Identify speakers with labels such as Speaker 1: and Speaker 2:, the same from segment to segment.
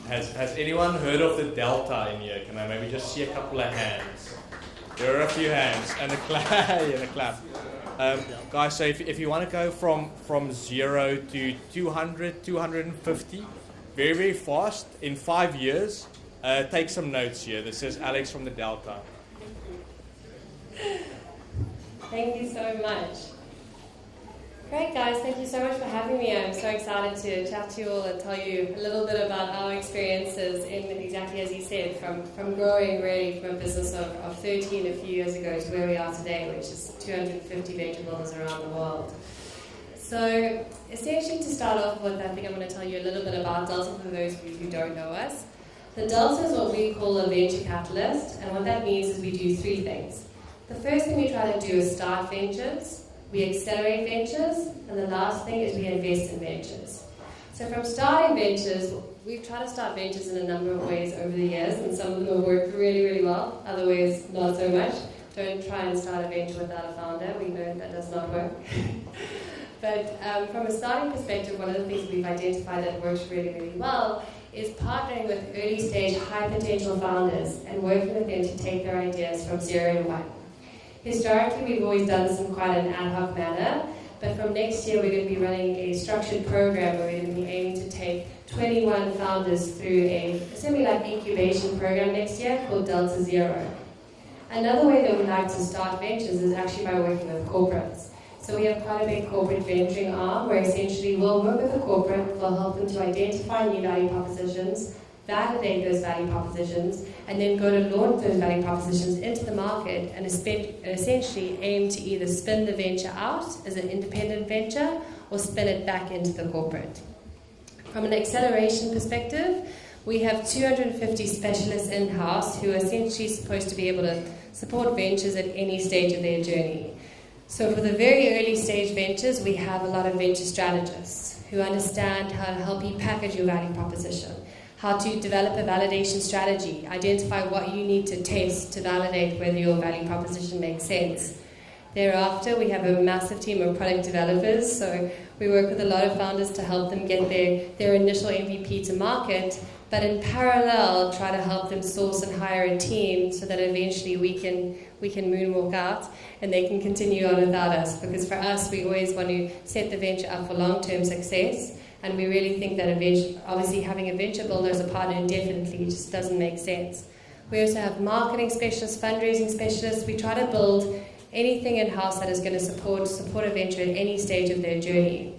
Speaker 1: Has anyone heard of the Delta in here? Can I maybe just see a couple of hands? There are a few hands and a clap. And a clap. Guys, so if you want to go from 0 to 200, 250, very, very fast, in 5 years, take some notes here. This is Alex from the Delta.
Speaker 2: Thank you so much. Great, guys. Thank you so much for having me. I'm so excited to chat to you all and tell you a little bit about our experiences in exactly as you said, from growing really from a business of 13 a few years ago to where we are today, which is 250 venture builders around the world. So essentially to start off with, I think I'm going to tell you a little bit about Delta for those of you who don't know us. The Delta is what we call a venture capitalist, and what that means is we do three things. The first thing we try to do is start ventures. We accelerate ventures, and the last thing is we invest in ventures. So from starting ventures, we've tried to start ventures in a number of ways over the years, and some of them have worked really, really well, other ways not so much. Don't try and start a venture without a founder, we know that does not work. But from a starting perspective, one of the things we've identified that works really, really well is partnering with early stage high potential founders and working with them to take their ideas from 0 to 1. Historically, we've always done this in quite an ad hoc manner, but from next year we're going to be running a structured program where we're going to be aiming to take 21 founders through a semi-like incubation program next year called Delta Zero. Another way that we like to start ventures is actually by working with corporates. So we have quite a big corporate venturing arm where essentially we'll work with a corporate, we'll help them to identify new value propositions, validate those value propositions, and then go to launch those value propositions into the market and essentially aim to either spin the venture out as an independent venture or spin it back into the corporate. From an acceleration perspective, we have 250 specialists in-house who are essentially supposed to be able to support ventures at any stage of their journey. So for the very early stage ventures, we have a lot of venture strategists who understand how to help you package your value proposition, how to develop a validation strategy, identify what you need to test to validate whether your value proposition makes sense. Thereafter, we have a massive team of product developers, so we work with a lot of founders to help them get their initial MVP to market, but in parallel, try to help them source and hire a team so that eventually we can moonwalk out and they can continue on without us. Because for us, we always want to set the venture up for long-term success. And we really think that obviously having a venture builder as a partner indefinitely just doesn't make sense. We also have marketing specialists, fundraising specialists. We try to build anything in-house that is going to support a venture at any stage of their journey.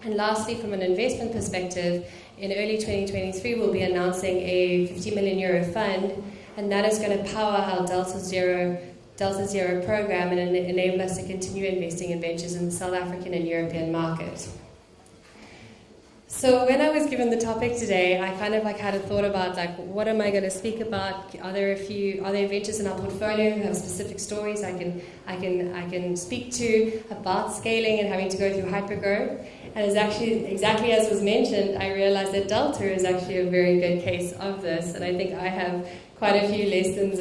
Speaker 2: And lastly, from an investment perspective, in early 2023, we'll be announcing a €50 million fund, and that is going to power our Delta Zero program and enable us to continue investing in ventures in the South African and European market. So when I was given the topic today, I kind of had a thought about what am I going to speak about? Are there ventures in our portfolio who have specific stories I can speak to about scaling and having to go through hypergrowth? And it's actually exactly as was mentioned, I realized that Delta is actually a very good case of this, and I think I have quite a few lessons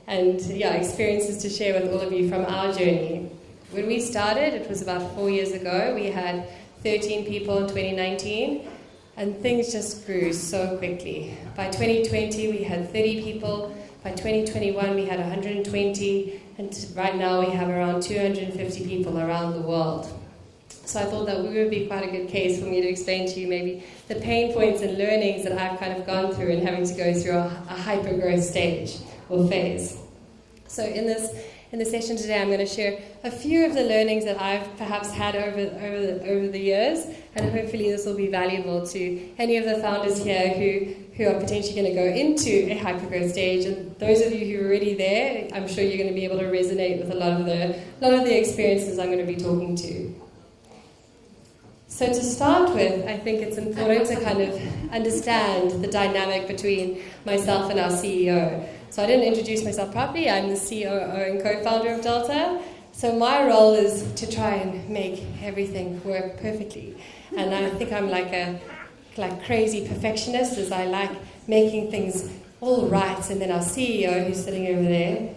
Speaker 2: and experiences to share with all of you from our journey. When we started, it was about 4 years ago. We had 13 people in 2019, and things just grew so quickly. By 2020, we had 30 people. By 2021, we had 120, and right now we have around 250 people around the world. So I thought that we would be quite a good case for me to explain to you maybe the pain points and learnings that I've kind of gone through in having to go through a hyper-growth stage or phase. So in the session today, I'm going to share a few of the learnings that I've perhaps had over the years, and hopefully this will be valuable to any of the founders here who are potentially going to go into a hypergrowth stage. And those of you who are already there, I'm sure you're going to be able to resonate with a lot of the experiences I'm going to be talking to. So to start with, I think it's important to kind of understand the dynamic between myself and our CEO. So I didn't introduce myself properly. I'm the COO and co-founder of Delta. So my role is to try and make everything work perfectly. And I think I'm like crazy perfectionist, as I like making things all right, and then our CEO, who's sitting over there,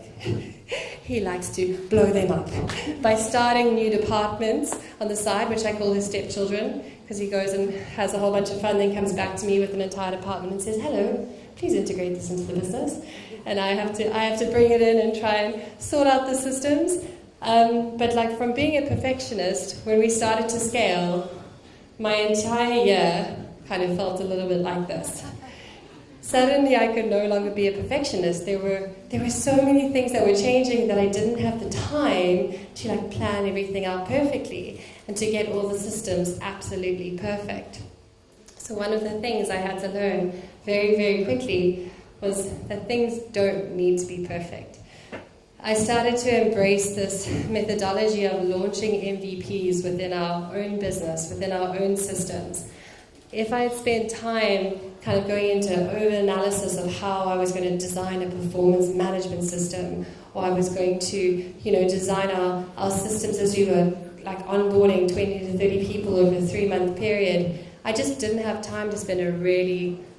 Speaker 2: he likes to blow them up by starting new departments on the side, which I call his stepchildren, because he goes and has a whole bunch of fun, then comes back to me with an entire department and says, hello, please integrate this into the business. And I have to bring it in and try and sort out the systems. But like from being a perfectionist, when we started to scale, my entire year kind of felt a little bit like this. Suddenly I could no longer be a perfectionist. There were so many things that were changing that I didn't have the time to like plan everything out perfectly and to get all the systems absolutely perfect. So one of the things I had to learn very, very quickly was that things don't need to be perfect. I started to embrace this methodology of launching MVPs within our own business, within our own systems. If I had spent time kind of going into over-analysis of how I was going to design a performance management system, or I was going to, design our systems as we were like onboarding 20 to 30 people over a 3-month period, I just didn't have time to spend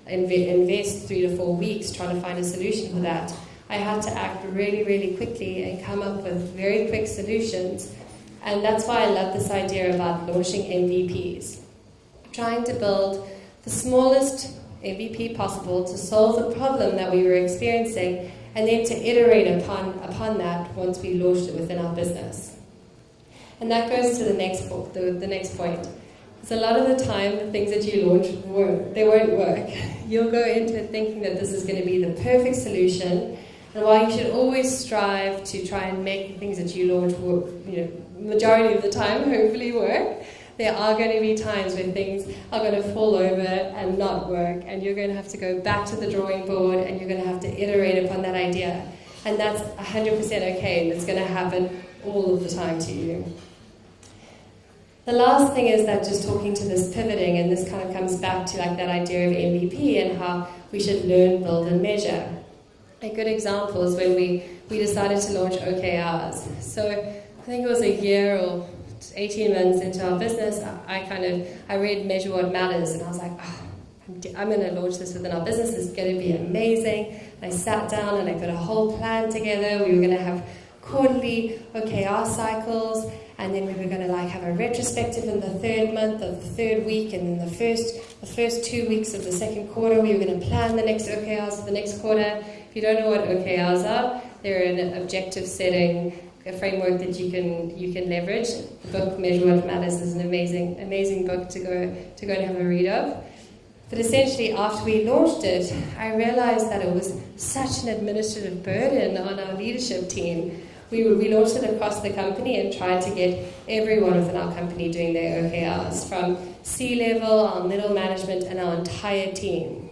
Speaker 2: invest 3 to 4 weeks trying to find a solution for that. I had to act really, really quickly and come up with very quick solutions. And that's why I love this idea about launching MVPs. Trying to build the smallest MVP possible to solve the problem that we were experiencing, and then to iterate upon that once we launched it within our business. And that goes to the next point. Because a lot of the time, the things that you launch won't work. You'll go into it thinking that this is going to be the perfect solution, and while you should always strive to try and make the things that you launch work, majority of the time hopefully work, there are going to be times when things are going to fall over and not work, and you're going to have to go back to the drawing board and you're going to have to iterate upon that idea. And that's 100% okay, and it's going to happen all of the time to you. The last thing is that just talking to this pivoting, and this kind of comes back to like that idea of MVP and how we should learn, build, and measure. A good example is when we decided to launch OKRs. So I think it was a year or 18 months into our business, I read Measure What Matters, and I was like, I'm going to launch this within our business. It's going to be amazing. And I sat down and I put a whole plan together. We were going to have quarterly OKR cycles, and then we were going to have a retrospective in the 3rd month of the 3rd week, and then the first 2 weeks of the 2nd quarter we were going to plan the next OKRs for the next quarter. If you don't know what OKRs are, they're an objective setting, a framework that you can leverage. The book Measure What Matters is an amazing book to go and have a read of. But essentially, after we launched it, I realized that it was such an administrative burden on our leadership team. We launched it across the company and tried to get everyone within our company doing their OKRs, from C-level, our middle management, and our entire team.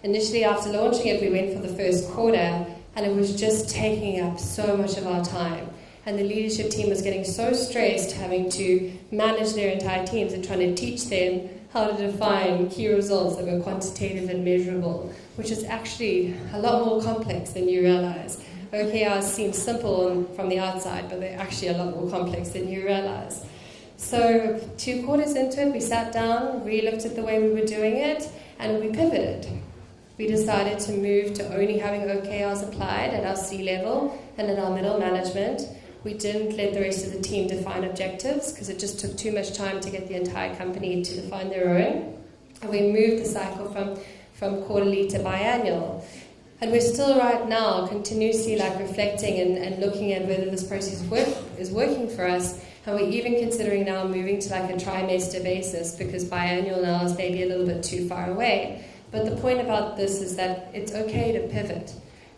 Speaker 2: Initially, after launching it, we went for the first quarter, and it was just taking up so much of our time. And the leadership team was getting so stressed having to manage their entire teams and trying to teach them how to define key results that were quantitative and measurable, which is actually a lot more complex than you realize. OKRs seem simple from the outside, but they're actually a lot more complex than you realize. So 2 quarters into it, we sat down, re-looked at the way we were doing it, and we pivoted. We decided to move to only having OKRs applied at our C-level and at our middle management. We didn't let the rest of the team define objectives because it just took too much time to get the entire company to define their own. And we moved the cycle from quarterly to biannual. And we're still right now continuously reflecting and looking at whether this process is working for us. And we're even considering now moving to a trimester basis, because biannual now is maybe a little bit too far away. But the point about this is that it's okay to pivot.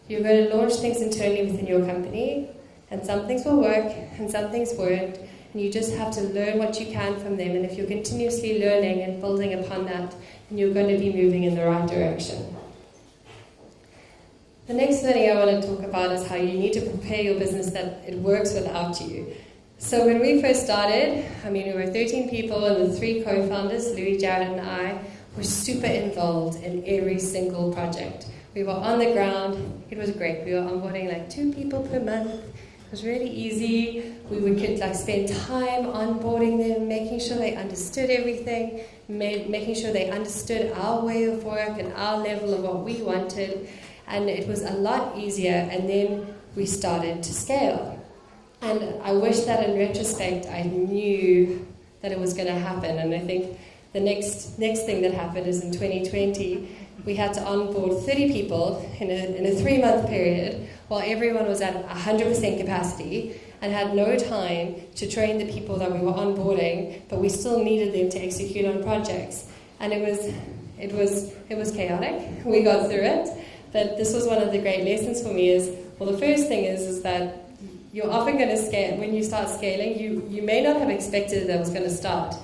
Speaker 2: You're going to launch things internally within your company, and some things will work and some things won't, and you just have to learn what you can from them. And if you're continuously learning and building upon that, then you're going to be moving in the right direction. The next thing I want to talk about is how you need to prepare your business that it works without you. So when we first started, we were 13 people, and the 3 co-founders, Louis, Jared, and I, were super involved in every single project. We were on the ground. It was great. We were onboarding 2 people per month. It was really easy. We could spend time onboarding them, making sure they understood everything, making sure they understood our way of work and our level of what we wanted. And it was a lot easier. And then we started to scale. And I wish that in retrospect I knew that it was going to happen. And I think the next thing that happened is in 2020, we had to onboard 30 people in a 3-month period while everyone was at 100% capacity and had no time to train the people that we were onboarding, but we still needed them to execute on projects. And it was chaotic. We got through it. But this was one of the great lessons for me is, well, the first thing is that you're often going to scale. When you start scaling, you may not have expected that it was going to start.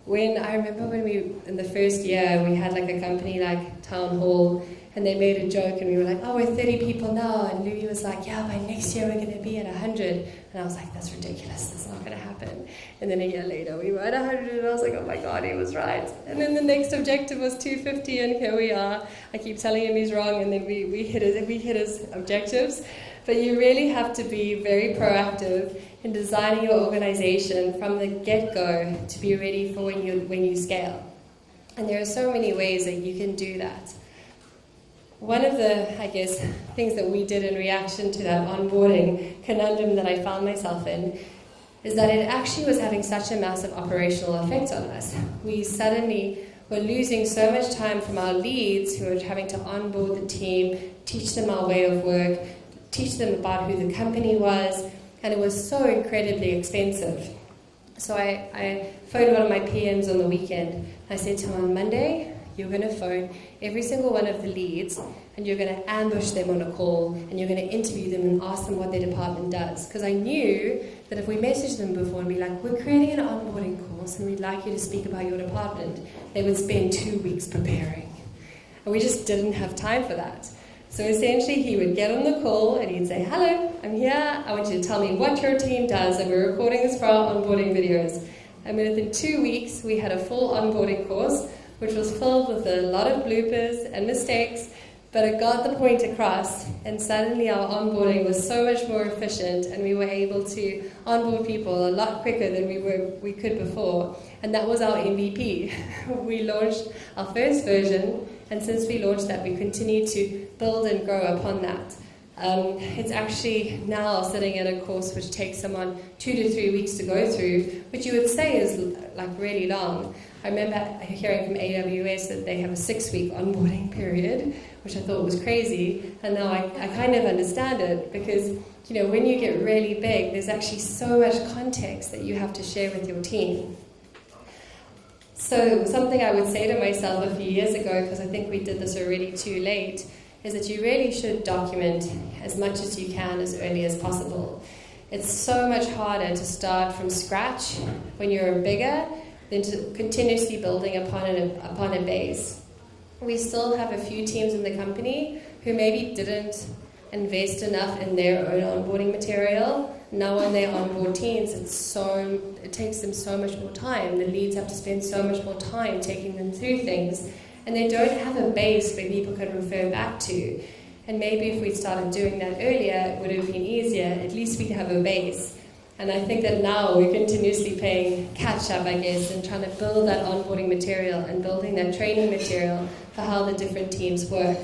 Speaker 2: I remember when in the first year, we had a company like Town Hall, and they made a joke, and we were like, oh, we're 30 people now, and Louis was like, yeah, by next year we're going to be at 100, and I was like, that's ridiculous, that's not going to happen. And then a year later, we were at 100, and I was like, oh my God, he was right. And then the next objective was 250, and here we are. I keep telling him he's wrong, and then we hit his objectives. But you really have to be very proactive in designing your organization from the get-go to be ready for when you scale. And there are so many ways that you can do that. One of the, things that we did in reaction to that onboarding conundrum that I found myself in is that it actually was having such a massive operational effect on us. We suddenly were losing so much time from our leads who were having to onboard the team, teach them our way of work, teach them about who the company was, and it was so incredibly expensive. So I phoned one of my PMs on the weekend. I said to him, on Monday, you're going to phone every single one of the leads, and you're going to ambush them on a call, and you're going to interview them and ask them what their department does. Because I knew that if we messaged them before and be like, we're creating an onboarding course, and we'd like you to speak about your department, they would spend 2 weeks preparing. And we just didn't have time for that. So essentially, he would get on the call and he'd say, hello, I'm here. I want you to tell me what your team does, and we're recording this for our onboarding videos. And within 2 weeks, we had a full onboarding course, which was filled with a lot of bloopers and mistakes, but it got the point across, and suddenly our onboarding was so much more efficient, and we were able to onboard people a lot quicker than we could before. And that was our MVP. We launched our first version, and since we launched that, we continue to build and grow upon that. It's actually now sitting at a course which takes someone 2 to 3 weeks to go through, which you would say is really long. I remember hearing from AWS that they have a 6-week onboarding period, which I thought was crazy, and now I kind of understand it, because when you get really big, there's actually so much context that you have to share with your team. So something I would say to myself a few years ago, because I think we did this already too late, is that you really should document as much as you can as early as possible. It's so much harder to start from scratch when you're bigger than to continuously building upon a base. We still have a few teams in the company who maybe didn't invest enough in their own onboarding material. Now when they onboard teams, it takes them so much more time. The leads have to spend so much more time taking them through things, and they don't have a base where people can refer back to. And maybe if we'd started doing that earlier, it would have been easier. At least we'd have a base. And I think that now we're continuously playing catch-up, and trying to build that onboarding material and building that training material for how the different teams work.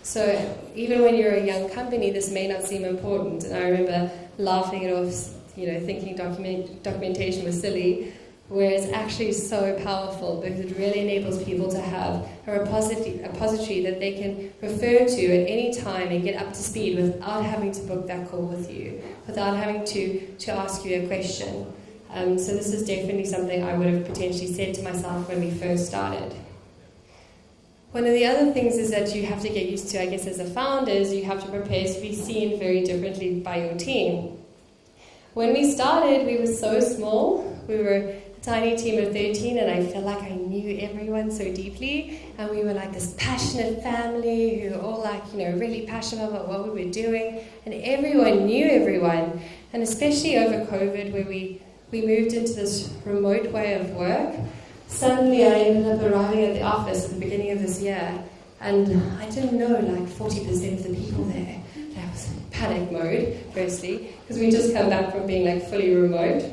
Speaker 2: So even when you're a young company, this may not seem important. And I remember laughing it off, thinking documentation was silly, whereas actually it's so powerful, because it really enables people to have a repository that they can refer to at any time and get up to speed without having to book that call with you, without having to ask you a question. So this is definitely something I would have potentially said to myself when we first started. One of the other things is that you have to get used to, as a founder, is you have to prepare to be seen very differently by your team. When we started, we were so small. We were a tiny team of 13, and I felt like I knew everyone so deeply. And we were like this passionate family who were all really passionate about what we were doing. And everyone knew everyone. And especially over COVID, where we moved into this remote way of work, suddenly I ended up arriving at the office at the beginning of this year, And I didn't know like 40% of the people there. That was panic mode, firstly, because we just come back from being like fully remote.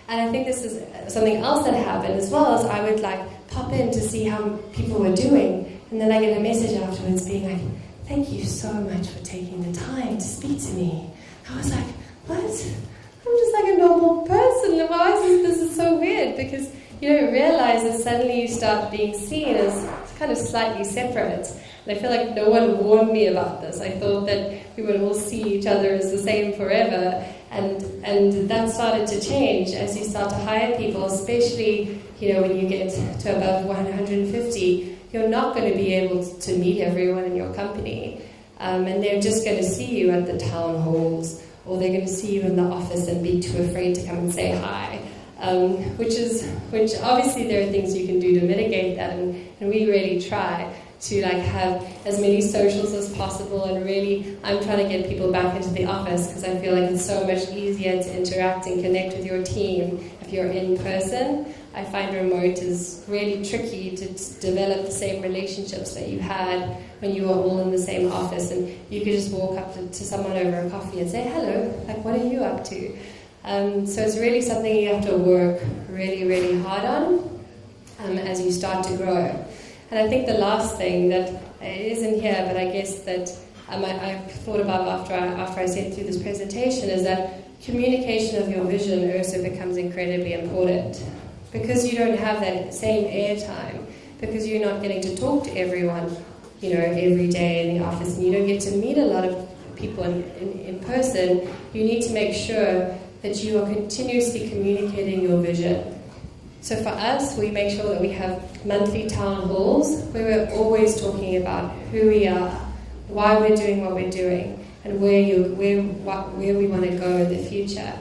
Speaker 2: And I think this is something else that happened as well, as I would like pop in to see how people were doing, and then I get a message afterwards being like, thank you so much for taking the time to speak to me. I was like, what? I'm just like a normal person. Why is this is so weird? Because you don't realize that suddenly you start being seen as kind of slightly separate. And I feel like no one warned me about this. I thought that we would all see each other as the same forever. And that started to change as you start to hire people, especially when you get to above 150. You're not going to be able to meet everyone in your company. And they're just going to see you at the town halls, or they're going to see you in the office and be too afraid to come and say hi. Which obviously there are things you can do to mitigate that, and we really try to like have as many socials as possible, and really I'm trying to get people back into the office because I feel like it's so much easier to interact and connect with your team if you're in person. I find remote is really tricky to develop the same relationships that you had when you were all in the same office, and you could just walk up to someone over a coffee and say, hello, like what are you up to? So it's really something you have to work really, really hard on as you start to grow. And I think the last thing that isn't here, but I guess that I've thought about after I sent through this presentation, is that communication of your vision also becomes incredibly important. Because you don't have that same airtime, because you're not getting to talk to everyone, every day in the office, and you don't get to meet a lot of people in person, you need to make sure that you are continuously communicating your vision. So for us, we make sure that we have monthly town halls where we're always talking about who we are, why we're doing what we're doing, and where we want to go in the future.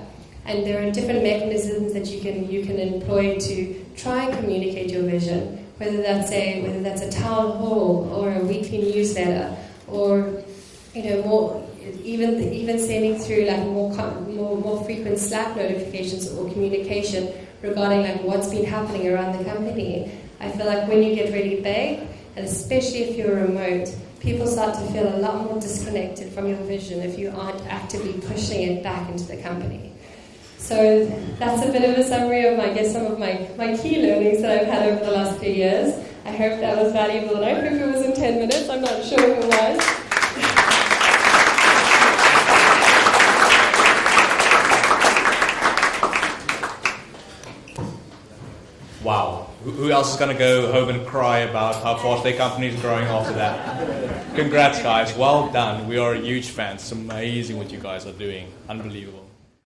Speaker 2: And there are different mechanisms that you can employ to try and communicate your vision, whether that's a town hall or a weekly newsletter, or more even sending through like more frequent Slack notifications or communication regarding like what's been happening around the company. I feel like when you get really big, and especially if you're remote, people start to feel a lot more disconnected from your vision if you aren't actively pushing it back into the company. So that's a bit of a summary of, some of my key learnings that I've had over the last few years. I hope that was valuable, and I hope it was in 10 minutes. I'm not sure if it was.
Speaker 1: Wow. Who else is going to go home and cry about how fast their company is growing after that? Congrats, guys. Well done. We are huge fans. It's amazing what you guys are doing. Unbelievable.